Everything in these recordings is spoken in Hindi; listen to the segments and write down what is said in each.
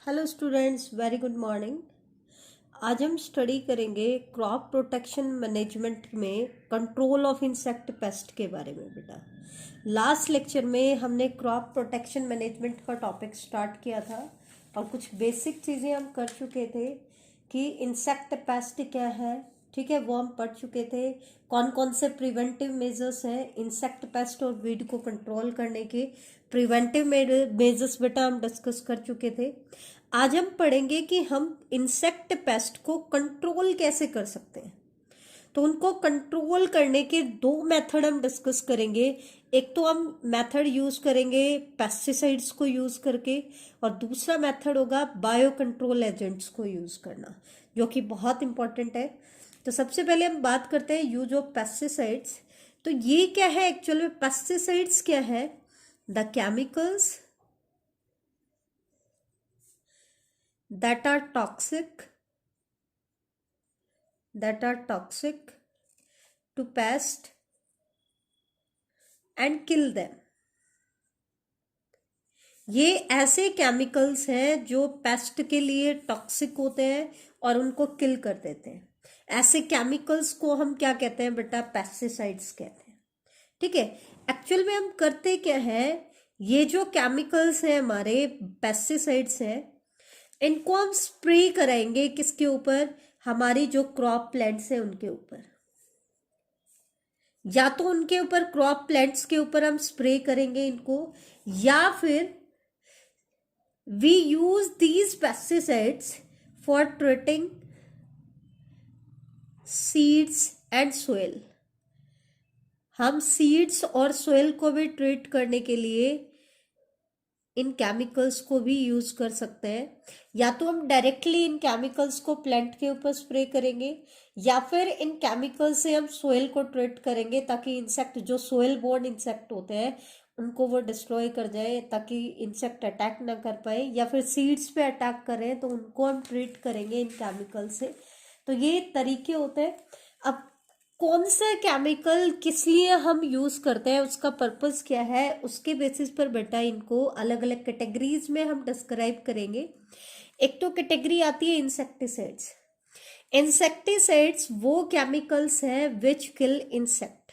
Hello students, very good morning. आज हम स्टडी करेंगे क्रॉप प्रोटेक्शन मैनेजमेंट में कंट्रोल ऑफ इंसेक्ट पेस्ट के बारे में। बेटा, लास्ट लेक्चर में हमने क्रॉप प्रोटेक्शन मैनेजमेंट का टॉपिक स्टार्ट किया था और कुछ बेसिक चीज़ें हम कर चुके थे कि इंसेक्ट पेस्ट क्या है, ठीक है, वो हम पढ़ चुके थे। कौन कौन से प्रिवेंटिव मेजर्स हैं इंसेक्ट पेस्ट और वीड को कंट्रोल करने के, प्रिवेंटिव मेजर्स बेटा हम डिस्कस कर चुके थे। आज हम पढ़ेंगे कि हम इंसेक्ट पेस्ट को कंट्रोल कैसे कर सकते हैं। तो उनको कंट्रोल करने के दो मेथड हम डिस्कस करेंगे। एक तो हम मेथड यूज करेंगे पेस्टिसाइड्स को यूज करके, और दूसरा मेथड होगा बायो कंट्रोल एजेंट्स को यूज करना, जो कि बहुत इंपॉर्टेंट है। तो सबसे पहले हम बात करते हैं यूज ऑफ पेस्टिसाइड्स। तो ये क्या है एक्चुअल में? पेस्टिसाइड्स क्या है? The chemicals that are toxic to pest and kill them। ये ऐसे केमिकल्स हैं जो पेस्ट के लिए टॉक्सिक होते हैं और उनको किल कर देते हैं। ऐसे केमिकल्स को हम क्या कहते हैं बेटा? पेस्टिसाइड्स कहते हैं। ठीक है। एक्चुअल में हम करते क्या है, ये जो केमिकल्स हैं हमारे पेस्टिसाइड्स हैं, इनको हम स्प्रे कराएंगे किसके ऊपर? हमारी जो क्रॉप प्लांट्स हैं उनके ऊपर। या तो उनके ऊपर, क्रॉप प्लांट्स के ऊपर हम स्प्रे करेंगे इनको, या फिर we use these pesticides for treating seeds and soil. हम सीड्स और सोइल को भी ट्रीट करने के लिए इन केमिकल्स को भी यूज कर सकते हैं। या तो हम डायरेक्टली इन केमिकल्स को प्लांट के ऊपर स्प्रे करेंगे, या फिर इन केमिकल से हम सोइल को ट्रीट करेंगे ताकि इंसेक्ट, जो सोइल बोर्न इंसेक्ट होते हैं, उनको वो डिस्ट्रॉय कर जाए, ताकि इंसेक्ट अटैक ना कर पाए। या फिर सीड्स पे अटैक करें तो उनको हम ट्रीट करेंगे इन केमिकल से। तो ये तरीके होते हैं। अब कौन सा केमिकल किस लिए हम यूज करते हैं, उसका पर्पस क्या है, उसके बेसिस पर बेटा इनको अलग अलग कैटेगरीज में हम डिस्क्राइब करेंगे। एक तो कैटेगरी आती है इंसेक्टिसाइड्स। इंसेक्टिसाइड्स वो केमिकल्स हैं विच किल इंसेक्ट,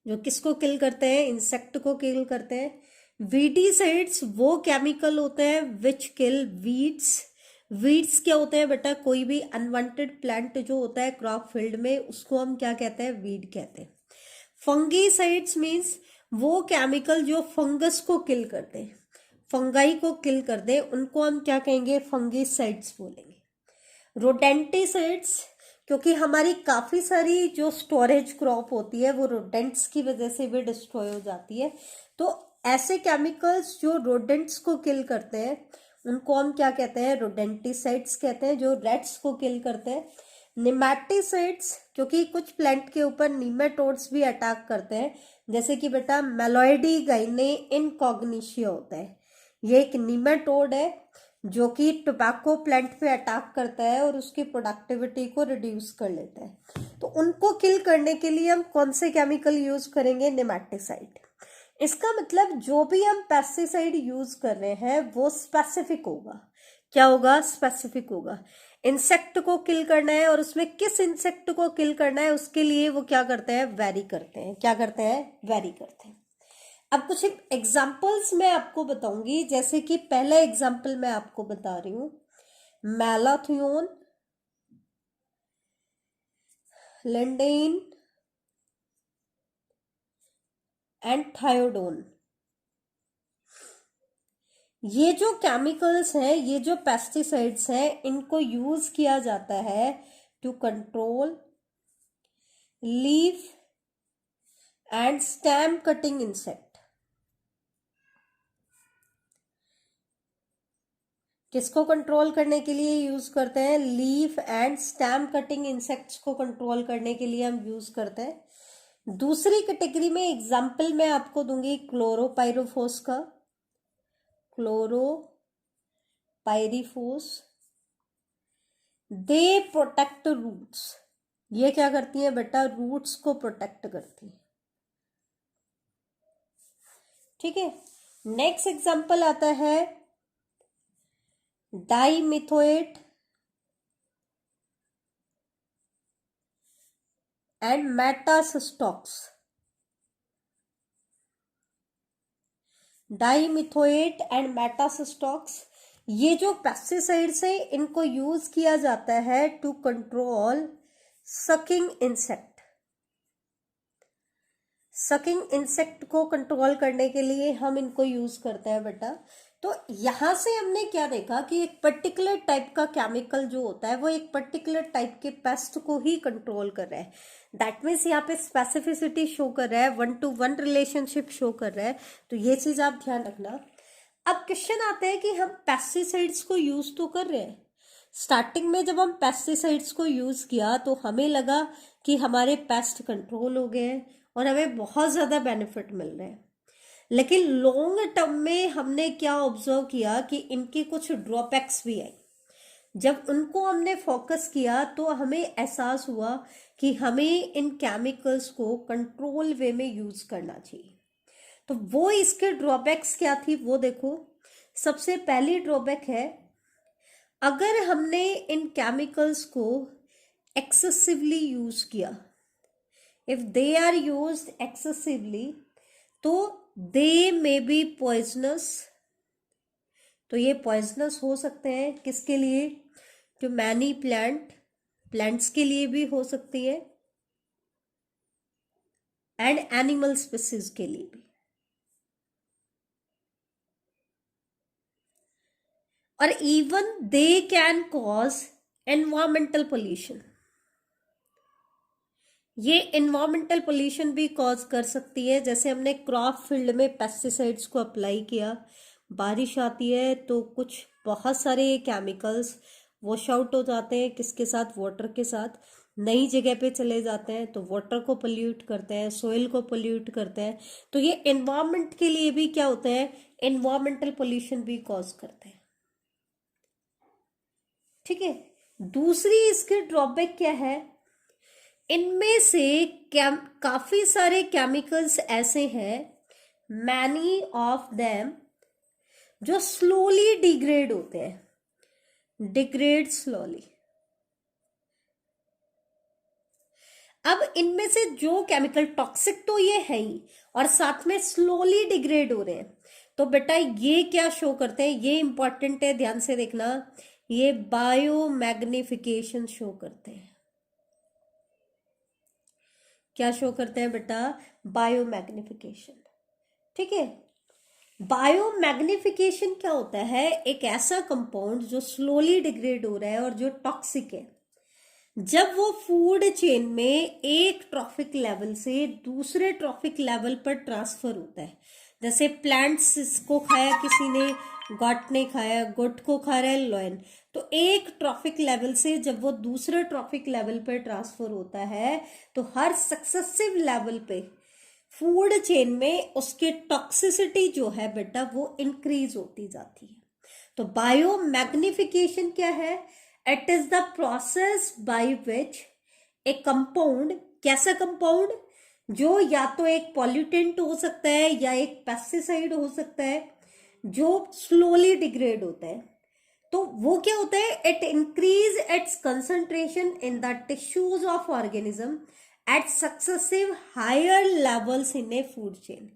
जो किसको किल करते हैं? इंसेक्ट को किल करते हैं। वीडीसाइड्स वो केमिकल होते हैं विच किल वीड्स। वीड्स क्या होते हैं बेटा? कोई भी अनवांटेड प्लांट जो होता है क्रॉप फील्ड में, उसको हम क्या कहते हैं? वीड कहते हैं। फंगीसाइड्स मीन्स वो केमिकल जो फंगस को किल करते हैं, फंगाई को किल कर दे, उनको हम क्या कहेंगे? फंगीसाइड्स बोलेंगे। रोडेंटिसाइड्स, क्योंकि हमारी काफी सारी जो स्टोरेज क्रॉप होती है वो रोडेंट्स की वजह से भी डिस्ट्रॉय हो जाती है। तो ऐसे केमिकल्स जो रोडेंट्स को किल करते हैं उनको हम क्या कहते हैं? रोडेंटिसाइड्स कहते हैं, जो रेट्स को किल करते हैं। निमैटिसाइड्स, क्योंकि कुछ प्लांट के ऊपर निमेटोड्स भी अटैक करते हैं, जैसे कि बेटा मेलोइडी गाइने इनकॉग्निशिया होता है। ये एक निमेटोड है जो कि टोबैको प्लांट पे अटैक करता है और उसकी प्रोडक्टिविटी को रिड्यूस कर लेता है। तो उनको किल करने के लिए हम कौन से केमिकल यूज करेंगे? नेमैटिसाइड। इसका मतलब जो भी हम पेस्टिसाइड यूज कर रहे हैं वो स्पेसिफिक होगा। क्या होगा? स्पेसिफिक होगा। इंसेक्ट को किल करना है, और उसमें किस इंसेक्ट को किल करना है उसके लिए वो क्या करते हैं? वेरी करते हैं। क्या करते हैं? वेरी करते हैं। अब कुछ एग्जाम्पल्स मैं आपको बताऊंगी, जैसे कि पहला एग्जाम्पल मैं आपको बता रही हूं, मैलाथियोन, लेंडेन एंड थायोडोन। ये जो केमिकल्स हैं, ये जो पेस्टिसाइड्स हैं, इनको यूज किया जाता है to control leaf and stem cutting insect. किसको कंट्रोल करने के लिए यूज करते हैं? Leaf and stem cutting insects को कंट्रोल करने के लिए हम यूज करते हैं। दूसरी कैटेगरी में एग्जाम्पल मैं आपको दूंगी क्लोरोपाइरोफोस का। क्लोरोपाइरिफोस, दे प्रोटेक्ट रूट्स। ये क्या करती है बेटा? रूट्स को प्रोटेक्ट करती है। ठीक है। नेक्स्ट एग्जाम्पल आता है dimethoate and Metasystox. Dimethoate and Metasystox, ये जो पेस्टिसाइड्स हैं इनको यूज किया जाता है to control sucking insect. Sucking insect को कंट्रोल करने के लिए हम इनको यूज करते हैं बेटा। तो यहां से हमने क्या देखा कि एक पर्टिकुलर टाइप का केमिकल जो होता है वो एक पर्टिकुलर टाइप के पेस्ट को ही कंट्रोल कर रहा है। दैट मीन्स यहाँ पे स्पेसिफिसिटी शो कर रहा है, 1-to-1 रिलेशनशिप शो कर रहा है। तो ये चीज आप ध्यान रखना। अब क्वेश्चन आता है कि हम पेस्टिसाइड्स को यूज तो कर रहे हैं। स्टार्टिंग में जब हम पेस्टिसाइड्स को यूज किया तो हमें लगा कि हमारे पेस्ट कंट्रोल हो गए हैं और हमें बहुत ज्यादा बेनिफिट मिल रहे हैं। लेकिन लॉन्ग टर्म में हमने क्या ऑब्जर्व किया कि इनके कुछ ड्रॉबैक्स भी आए। जब उनको हमने फोकस किया तो हमें एहसास हुआ कि हमें इन केमिकल्स को कंट्रोल वे में यूज करना चाहिए। तो वो इसके ड्रॉबैक्स क्या थी वो देखो। सबसे पहली ड्रॉबैक है, अगर हमने इन केमिकल्स को एक्सेसिवली यूज किया, if they are used excessively, तो दे मे बी पॉइजनस। तो ये पॉइजनस हो सकते हैं किसके लिए? टू मैनी प्लांट्स के लिए भी हो सकती है एंड एनिमल स्पीसीज के लिए भी। और even they can cause environmental pollution. ये एनवायरमेंटल पोल्यूशन भी कॉज कर सकती है। जैसे हमने क्रॉप फील्ड में पेस्टिसाइड्स को अप्लाई किया, बारिश आती है तो कुछ बहुत सारे केमिकल्स वॉश आउट हो जाते हैं, किसके साथ? वाटर के साथ। नई जगह पे चले जाते हैं तो वाटर को पोल्यूट करते हैं, सोइल को पोल्यूट करते हैं। तो ये एनवायरमेंट के लिए भी क्या होते हैं? एनवायरमेंटल पोल्यूशन भी कॉज करते हैं। ठीक है। दूसरी इसके ड्रॉबैक क्या है? इनमें से काफी सारे केमिकल्स ऐसे हैं, मैनी ऑफ देम, जो स्लोली डिग्रेड होते हैं, डिग्रेड स्लोली। अब इनमें से जो केमिकल टॉक्सिक तो ये है ही, और साथ में स्लोली डिग्रेड हो रहे हैं। तो बेटा ये क्या शो करते हैं? ये इंपॉर्टेंट है, ध्यान से देखना। ये बायोमैग्निफिकेशन शो करते हैं। क्या शो करते हैं बेटा? बायोमैग्निफिकेशन। ठीक है। बायोमैग्निफिकेशन क्या होता है? एक ऐसा कंपाउंड जो स्लोली डिग्रेड हो रहा है और जो टॉक्सिक है, जब वो फूड चेन में एक ट्रॉफिक लेवल से दूसरे ट्रॉफिक लेवल पर ट्रांसफर होता है। जैसे प्लांट्स को खाया किसी ने, गॉट ने खाया, गोट को खा रहा है लॉयन। तो एक ट्रॉफिक लेवल से जब वो दूसरे ट्रॉफिक लेवल पर ट्रांसफर होता है तो हर सक्सेसिव लेवल पे फूड चेन में उसकी टॉक्सिसिटी जो है बेटा वो इंक्रीज होती जाती है। तो बायोमैग्निफिकेशन क्या है? It is the process by which A compound, कैसा कंपाउंड? जो या तो एक पॉल्यूटेंट हो सकता है या एक पेस्टिसाइड हो सकता है, जो स्लोली डिग्रेड होता है। तो वो क्या होता है? It increase its concentration in the tissues of organism at successive higher levels in a food chain.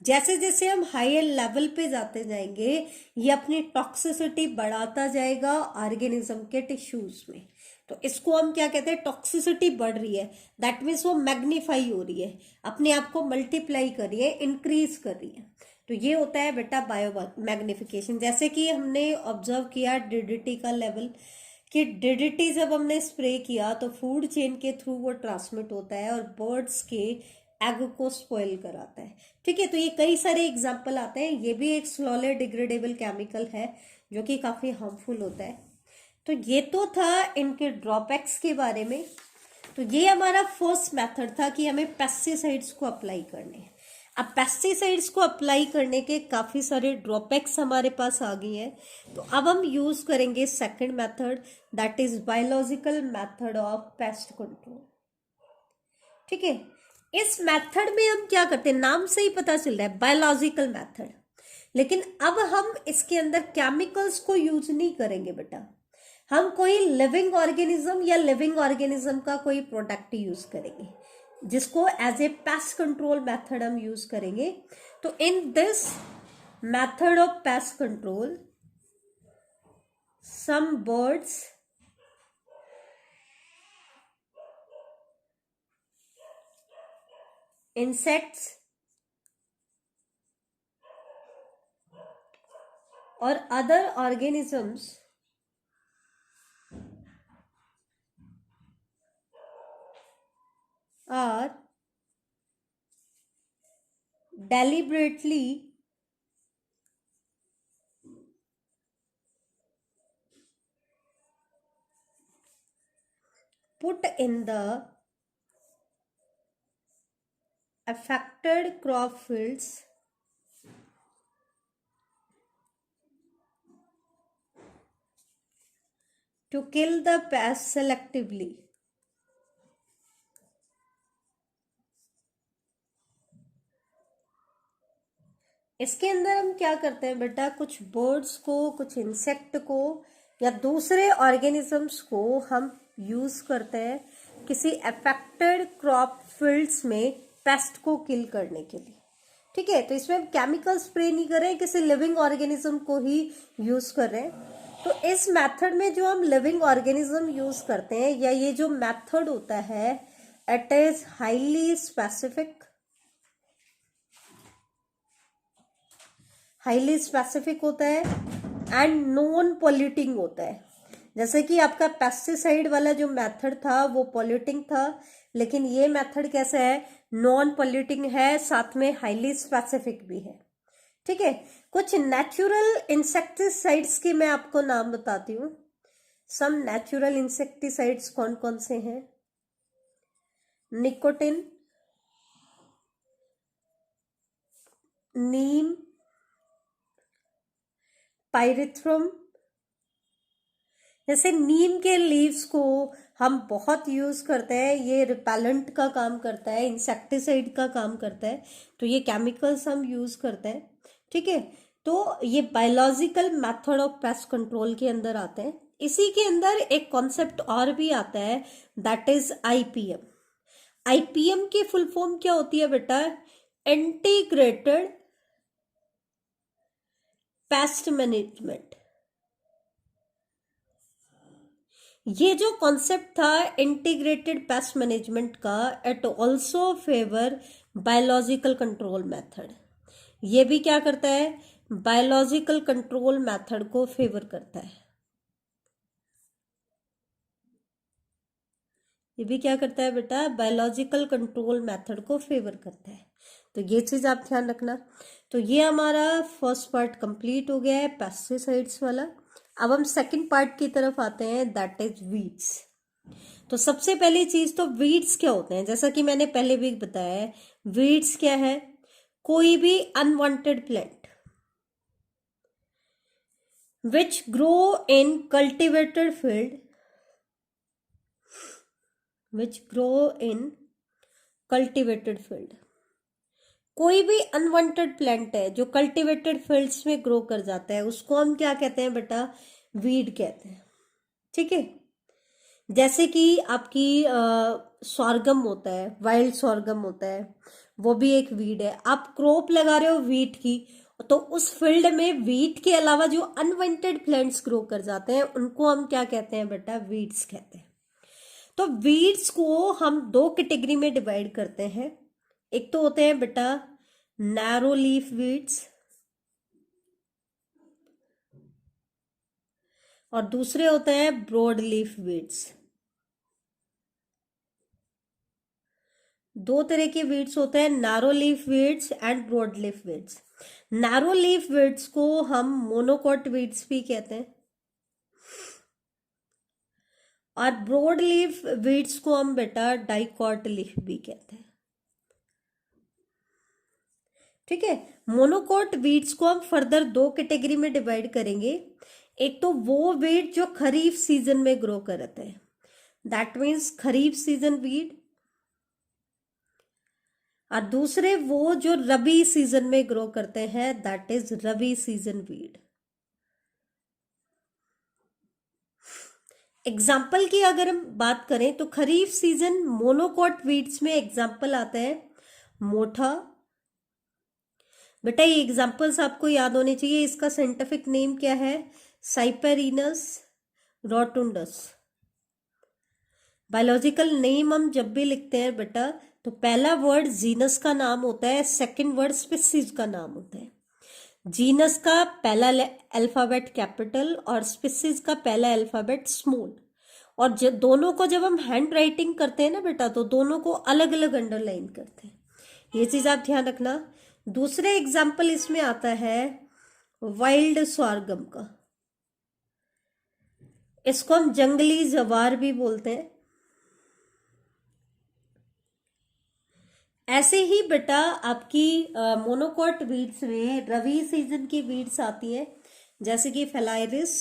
जैसे जैसे हम हायर लेवल पे जाते जाएंगे, ये अपनी टॉक्सिसिटी बढ़ाता जाएगा ऑर्गेनिज्म के टिश्यूज में। तो इसको हम क्या कहते हैं? टॉक्सिसिटी बढ़ रही है, दैट मीन्स वो मैग्नीफाई हो रही है, अपने आप को मल्टीप्लाई कर रही है, इंक्रीज कर रही है। तो ये होता है बेटा बायो मैग्निफिकेशन। जैसे कि हमने ऑब्जर्व किया डीडीटी का लेवल, कि डीडीटी जब हमने स्प्रे किया तो फूड चेन के थ्रू वो ट्रांसमिट होता है और बर्ड्स के एग को स्पॉइल कराता है। ठीक है। तो ये कई सारे एग्जाम्पल आते हैं। ये भी एक स्लोली डिग्रेडेबल केमिकल है जो कि काफी हार्मफुल होता है। तो ये तो था इनके ड्रॉबैक्स के बारे में। तो ये हमारा फर्स्ट मेथड था कि हमें पेस्टिसाइड्स को अप्लाई करने हैं। अब पेस्टिसाइड्स को अप्लाई करने के काफी सारे ड्रॉबैक्स हमारे पास आ गई हैं। तो अब हम यूज करेंगे second method, that is biological method of pest control. ठीक है। इस मेथड में हम क्या करते हैं? नाम से ही पता चल रहा है बायोलॉजिकल मेथड। लेकिन अब हम इसके अंदर केमिकल्स को यूज नहीं करेंगे बेटा, हम कोई लिविंग ऑर्गेनिज्म या लिविंग ऑर्गेनिज्म का कोई प्रोडक्ट यूज करेंगे जिसको as a pest control method हम यूज करेंगे। तो in this method of pest control some birds insects or other organisms are deliberately put in the affected crop fields to kill the pest selectively। इसके अंदर हम क्या करते हैं बेटा, कुछ बर्ड्स को, कुछ इंसेक्ट को या दूसरे ऑर्गेनिजम्स को हम यूज करते हैं किसी अफेक्टेड क्रॉप फील्ड्स में पेस्ट को किल करने के लिए। ठीक है, तो इसमें हम केमिकल स्प्रे नहीं कर रहे हैं, किसी लिविंग ऑर्गेनिज्म को ही यूज कर रहे हैं। तो इस मेथड में जो हम लिविंग ऑर्गेनिज्म यूज करते हैं या ये जो मेथड होता है, it is highly specific, highly specific होता है एंड नॉन पॉल्यूटिंग होता है। जैसे कि आपका पेस्टिसाइड वाला जो मेथड था वो पॉल्यूटिंग था, लेकिन ये मेथड कैसा है, नॉन पॉल्यूटिंग है, साथ में हाईली स्पेसिफिक भी है। ठीक है, कुछ नेचुरल इंसेक्टिसाइड्स के मैं आपको नाम बताती हूँ। सम नेचुरल इंसेक्टिसाइड्स कौन कौन से हैं, निकोटिन, नीम, पायरिथ्रम। जैसे नीम के लीव्स को हम बहुत यूज करते हैं, ये रिपेलेंट का काम करता है, इंसेक्टिसाइड का काम करता है, तो ये केमिकल्स हम यूज करते हैं। ठीक है, तो ये biological method of pest control के अंदर आते हैं। इसी के अंदर एक कॉन्सेप्ट और भी आता है, दैट इज आईपीएम। आईपीएम की फुल फॉर्म क्या होती है बेटा, इंटीग्रेटेड पेस्ट मैनेजमेंट। ये जो कॉन्सेप्ट था इंटीग्रेटेड पेस्ट मैनेजमेंट का, it also favour biological control method. ये भी क्या करता है, बायोलॉजिकल कंट्रोल मेथड को फेवर करता है। ये भी क्या करता है बेटा, बायोलॉजिकल कंट्रोल मेथड को फेवर करता है। तो ये चीज आप ध्यान रखना। तो ये हमारा फर्स्ट पार्ट कंप्लीट हो गया है पेस्टिसाइड्स वाला। अब हम सेकंड पार्ट की तरफ आते हैं, दैट इज वीड्स। तो सबसे पहली चीज तो वीड्स क्या होते हैं, जैसा कि मैंने पहले भी बताया है, वीड्स क्या है, कोई भी unwanted plant which grow in cultivated field, which grow in cultivated field. कोई भी अनवांटेड प्लांट है जो कल्टिवेटेड फील्ड्स में ग्रो कर जाता है, उसको हम क्या कहते हैं बेटा, वीड कहते हैं। ठीक है, जैसे कि आपकी सॉर्गम होता है, वाइल्ड सॉर्गम होता है, वो भी एक वीड है। आप क्रॉप लगा रहे हो वीट की, तो उस फील्ड में वीट के अलावा जो अनवांटेड प्लांट्स ग्रो कर जाते हैं उनको हम क्या कहते हैं बेटा, वीड्स कहते हैं। तो वीड्स को हम दो कैटेगरी में डिवाइड करते हैं। एक तो होते हैं बेटा नैरो लीफ वीड्स, और दूसरे होते हैं ब्रॉड लीफ वीड्स। दो तरह के वीड्स होते हैं, narrow leaf weeds and broad leaf weeds. Narrow leaf weeds को हम मोनोकॉट वीड्स भी कहते हैं, और ब्रॉड लीफ वीड्स को हम बेटा डाइकॉट लीफ भी कहते हैं। ठीक है, मोनोकॉट वीड्स को हम फर्दर दो कैटेगरी में डिवाइड करेंगे। एक तो वो वीड जो खरीफ सीजन में ग्रो करते हैं, that means kharif season weed, और दूसरे वो जो रबी सीजन में ग्रो करते हैं, that is rabi season weed. Example की अगर हम बात करें तो खरीफ सीजन मोनोकॉट वीड्स में एग्जाम्पल आता है मोठा। बेटा ये एग्जाम्पल्स आपको याद होने चाहिए। इसका साइंटिफिक नेम क्या है? साइपेरिनस रोटुंडस। बायोलॉजिकल नेम हम जब भी लिखते हैं बेटा, तो पहला वर्ड जीनस का नाम होता है, सेकंड वर्ड स्पीसीज का नाम होता है। जीनस का पहला अल्फाबेट कैपिटल और स्पीसीज का पहला अल्फाबेट स्मॉल। और जब दोनों को जब हम हैंड राइटिंग करते हैं ना बेटा, तो दोनों को अलग अलग अंडरलाइन करते हैं। ये चीज आप ध्यान रखना। दूसरे एग्जाम्पल इसमें आता है वाइल्ड सॉरगम का। इसको हम जंगली जवार भी बोलते हैं। ऐसे ही बेटा आपकी मोनोकॉट वीड्स में रवि सीजन की वीड्स आती है, जैसे कि फेलारिस।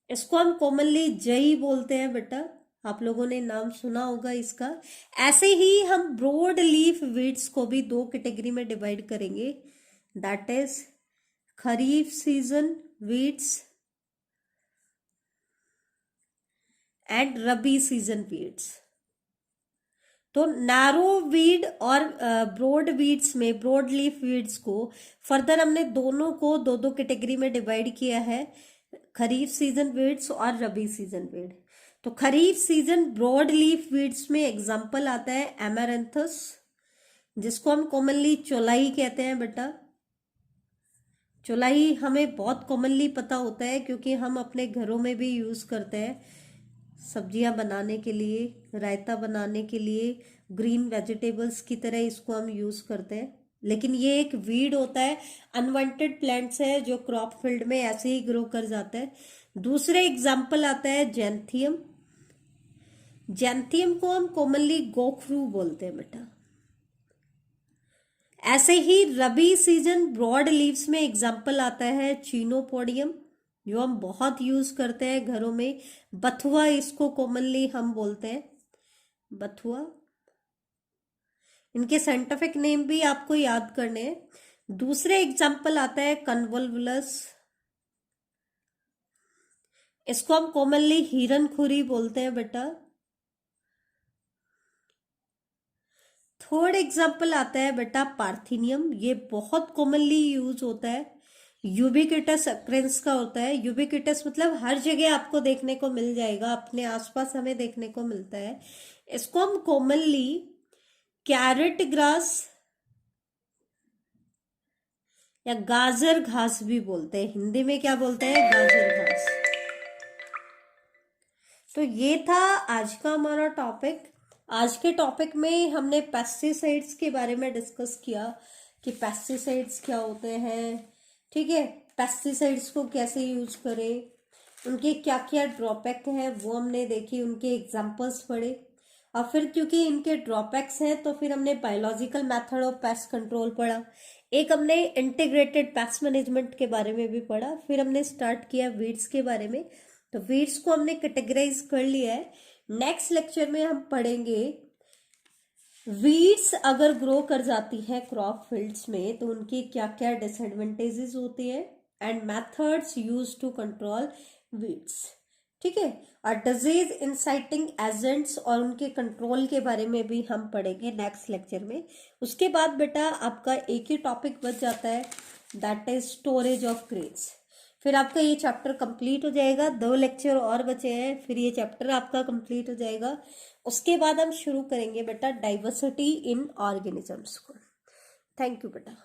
इसको हम कॉमनली जई बोलते हैं बेटा, आप लोगों ने नाम सुना होगा इसका। ऐसे ही हम ब्रॉड लीफ वीड्स को भी दो कैटेगरी में डिवाइड करेंगे, that is kharif season weeds and rabi season weeds. तो नैरो वीड और ब्रॉड वीड्स में, ब्रॉड लीफ वीड्स को फर्दर हमने दोनों को दो दो कैटेगरी में डिवाइड किया है, खरीफ सीजन वीड्स और रबी सीजन वीड। तो खरीफ सीजन ब्रॉड लीफ वीड्स में एग्जांपल आता है एमेरैंथस, जिसको हम कॉमनली चौलाई कहते हैं बेटा। चौलाई हमें बहुत कॉमनली पता होता है, क्योंकि हम अपने घरों में भी यूज करते हैं, सब्जियां बनाने के लिए, रायता बनाने के लिए, ग्रीन वेजिटेबल्स की तरह इसको हम यूज करते हैं। लेकिन ये एक वीड होता है, अनवांटेड प्लांट्स है जो क्रॉप फील्ड में ऐसे ही ग्रो कर जाता है। दूसरे एग्जाम्पल आता है जैंथियम। जैंथियम को हम कॉमनली गोखरू बोलते हैं बेटा। ऐसे ही रबी सीजन ब्रॉड लीव्स में एग्जाम्पल आता है चीनोपोडियम, जो हम बहुत यूज करते हैं घरों में। बथुआ इसको कॉमनली हम बोलते हैं, बथुआ। इनके साइंटिफिक नेम भी आपको याद करने हैं। दूसरे एग्जाम्पल आता है कन्वोल्वुलस, इसको हम कॉमनली हिरनखुरी बोलते हैं बेटा। थर्ड एग्जाम्पल आता है बेटा पार्थिनियम, ये बहुत कॉमनली यूज होता है, यूबिक्विटस अक्रेंस का होता है। यूबिक्विटस मतलब हर जगह आपको देखने को मिल जाएगा, अपने आसपास हमें देखने को मिलता है। इसको हम कॉमनली कैरेट ग्रास या गाजर घास भी बोलते हैं। हिंदी में क्या बोलते हैं? गाजर घास। तो ये था आज का हमारा टॉपिक। आज के टॉपिक में हमने पेस्टिसाइड्स के बारे में डिस्कस किया कि पेस्टिसाइड्स क्या होते हैं, ठीक है, पेस्टिसाइड्स को कैसे यूज करें, उनके क्या क्या ड्रॉबैक हैं वो हमने देखी, उनके एग्जांपल्स पढ़े। और फिर क्योंकि इनके ड्रॉबैक्स हैं तो फिर हमने biological method of pest control पढ़ा। एक हमने इंटीग्रेटेड पेस्ट मैनेजमेंट के बारे में भी पढ़ा। फिर हमने स्टार्ट किया वीड्स के बारे में। तो वीड्स को हमने कैटेगराइज कर लिया है। नेक्स्ट लेक्चर में हम पढ़ेंगे वीड्स अगर ग्रो कर जाती है क्रॉप फील्ड्स में तो उनकी क्या क्या डिसएडवांटेजेस होती है and methods use to control weeds, ठीक है। और डिजीज इंसाइटिंग एजेंट्स और उनके कंट्रोल के बारे में भी हम पढ़ेंगे नेक्स्ट लेक्चर में। उसके बाद बेटा आपका एक ही टॉपिक बच जाता है, that is storage of grains. फिर आपका ये चैप्टर कंप्लीट हो जाएगा। 2 लेक्चर और बचे हैं, फिर ये चैप्टर आपका कंप्लीट हो जाएगा। उसके बाद हम शुरू करेंगे बेटा डाइवर्सिटी इन ऑर्गेनिजम्स को। थैंक यू बेटा।